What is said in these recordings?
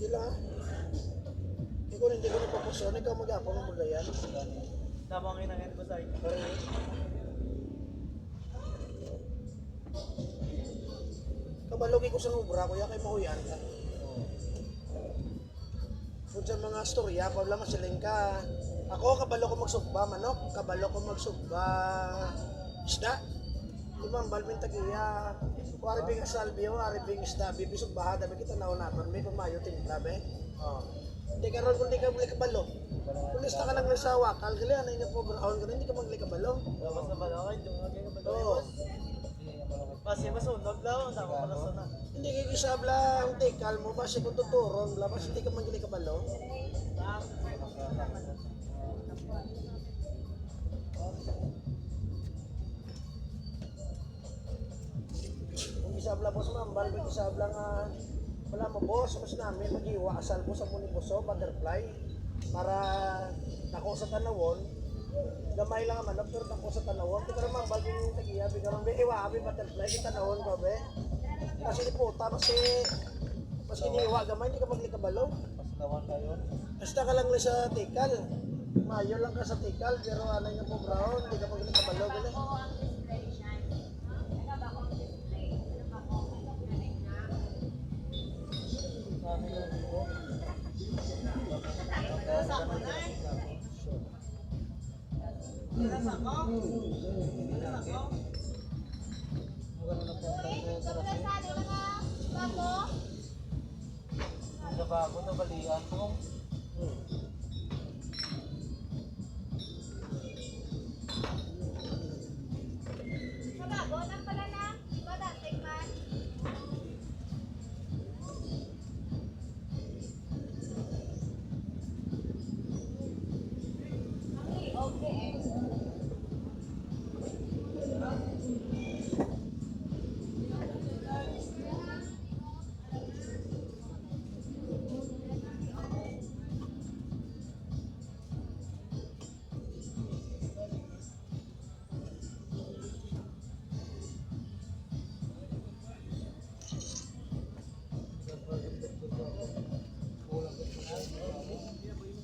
Sige lang ha. Hindi ko napapasyon. Ikaw mag-apang mo magayan. Tama kayo ng ko sa'yo. Kabalogi ko sa ubra, kuya kay mahuyan ka. Kung sa mga storya, pabla masiling ka. Ako, kabalo ko magsugba, manok. Kabalo ko magsugba, isda. Ibang balmin tagiya. Kung aribing salbio, aribing isda, bibisog baha, dami kita naon-naton. May kumayo, timpla, be. Hindi ka ron, kung di ka muli kabalo. Kung lista ka lang sa wakal, gali, ano yung po-brown ka na, hindi ka magli kabalo. Labas na pala ako, hindi mo magli kabalo. Oo. Kasi masunog daw, sama pala sana. Hindi kayo isabla ang tikal mo, basi kung tuturon, labas hindi ka magli kabalo. Kung isabla boss mambal, kung isabla nga, wala mo boss, mas namin mag-iwa asal po sa munibuso, butterfly, para nako sa tanawon, gamay lang ang manok, pero nako sa tanawon, kita naman bago yung tagiya, bigyan naman, iwa kami butterfly, kita tanawon ko be. Kasi di puta, mas kiniwa gamay, hindi ka maglikabalo. Mas nawan na yun. Basta ka lang sa tikal, mayo lang ka sa tikal, pero alay nga po brown, hindi ka maglikabalo, gano'n. Sa bago na balian ko.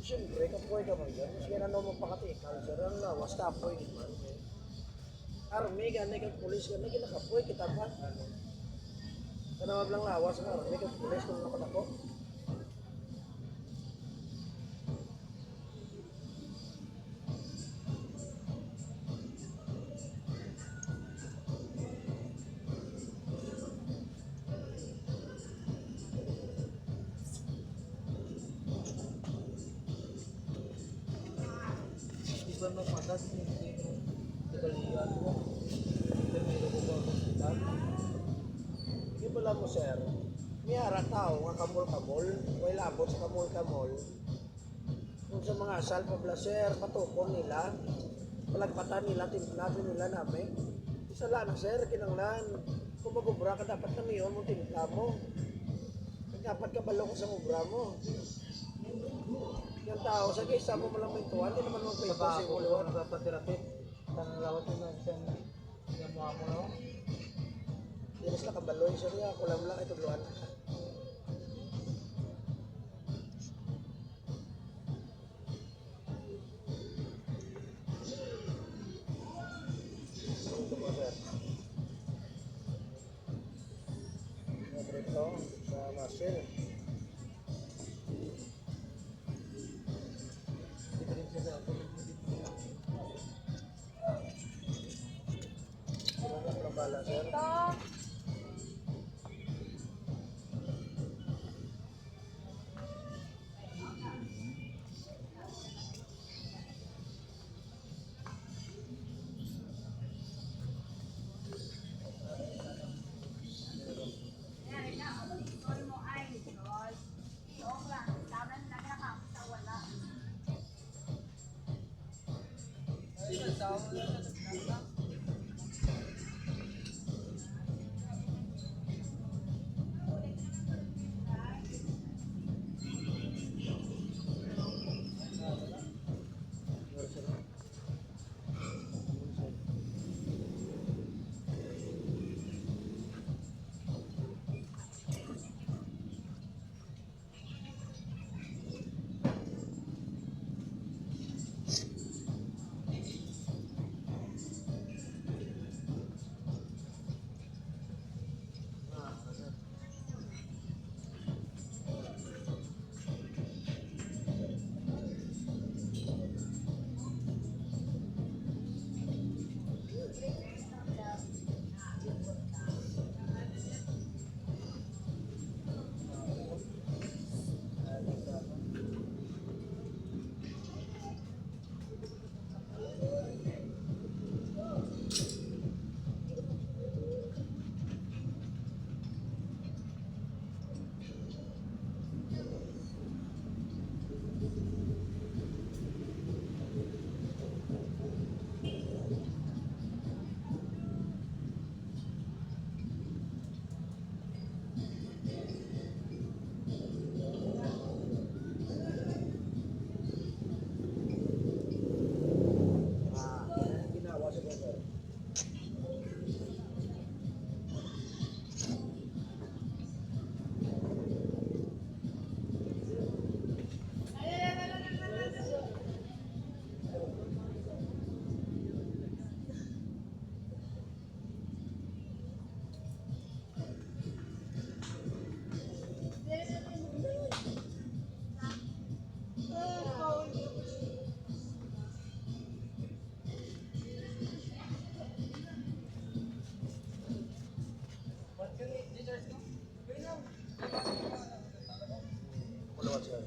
Siyempre, kapoy ka man dyan. Mas ganun mo pakatikal, sir. Ang lawas, kapoy naman. Army, ganay kang pulis, ganay kinakapoy, kita pa. Kanawag lang lawas, ang army kang pulis, kung nakatako. Iba na patas, hindi balian ko. Pero ko ba hospital? Hindi pala mo, sir. May ara tao, nga kamol-kamol. May labot sa kamol-kamol. Kung sa mga asal, pabla, sir, patukon nila. Palagpatan nila, timplatin nila namin. Isa lang, sir, kinanglan. Kung magubra ka, dapat na miyon mong timpla mo. Dapat ka balo ko sa ubra mo. Yung tao, sa kaysa mo malang may tuwan, hindi naman mo Sa pwede bago si ko Ulwan. nagpapatirapit. Tanang lawat yun ang sen. Yan mo ako na. Dinis na kabaloy, sir, ya, kulam lang ito luan. Ito po, sir. Ito, sa muscle. Dito rin siya sa ako. Sino na ang bala, sir? Kulawat sir.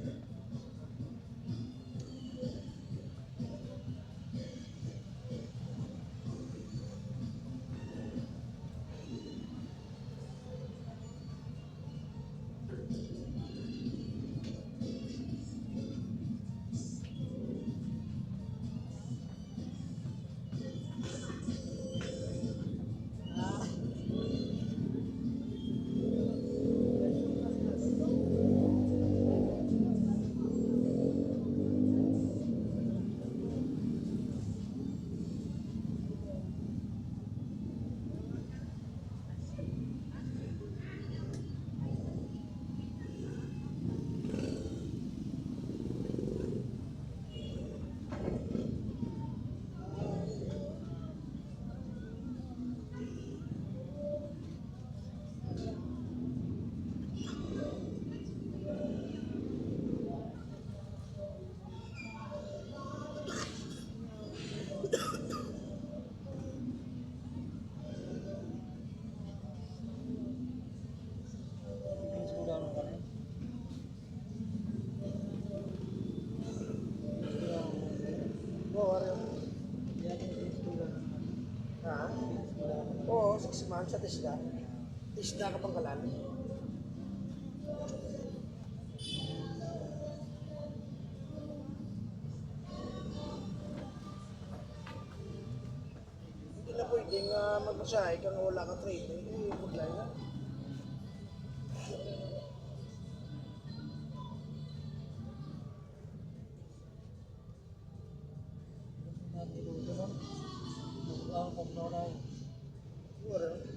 Finish ko lang ka rin. Oo, ano? Yan yung finish ko lang. Ha? Finish ko lang. Oo, 6 months sa tisda. Tisda ka Pangkalan. Hindi na pwedeng magmasahe kang wala kang training. Eh, maglay na. Nandiluto lang. Ang pagnonaw. Siguro.